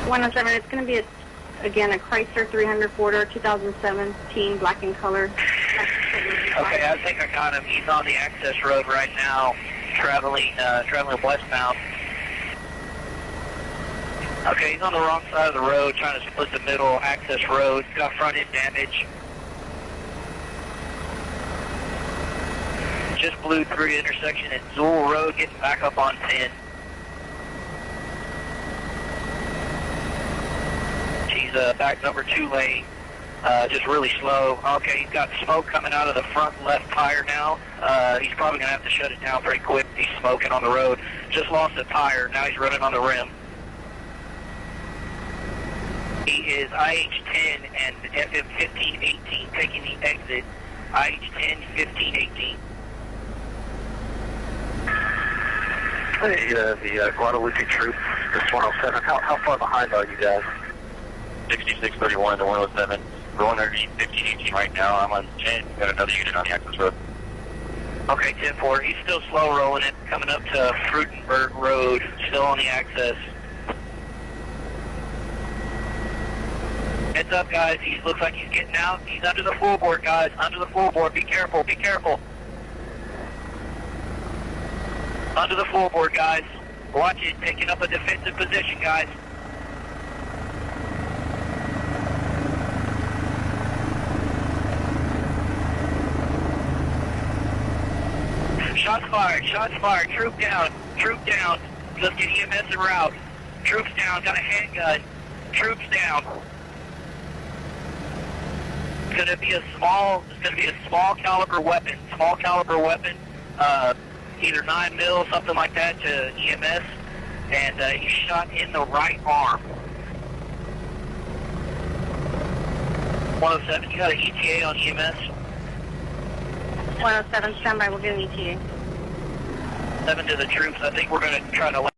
107, it's going to be, again, a Chrysler 300 four-door 2017, black in color. Okay, I think I got him. He's on the access road right now, traveling westbound. Okay, he's on the wrong side of the road, trying to split the middle access road. Got front end damage. Just blew through the intersection at Zool Road, getting back up on 10. He's back number 2 lane, just really slow. Okay, he's got smoke coming out of the front left tire now. He's probably going to have to shut it down pretty quick. He's smoking on the road. Just lost a tire. Now he's running on the rim. He is IH10 and FM1518 taking the exit. IH10, 1518. Hey, the Guadalupe troops, this 107, how far behind are you guys? 6631 to 107. Rolling underneath 1518 right now. I'm on 10. Got another unit on the access road. Okay, 10-4. He's still slow rolling it, coming up to Frudenberg Road, still on the access. Heads up, guys. He looks like he's getting out. He's under the floorboard, guys. Under the floorboard. Be careful. Be careful. Under the floorboard, guys. Watch it. Taking up a defensive position, guys. Shots fired. Shots fired. Troop down. Troop down. Let's get EMS en route. Troops down. Got a handgun. Troops down. It's going to be a small caliber weapon. Small caliber weapon. Either 9 mil, something like that, to EMS, and he's shot in the right arm. 107, you got an ETA on EMS? 107, standby, we'll get an ETA. 7 to the troops. I think we're going to try to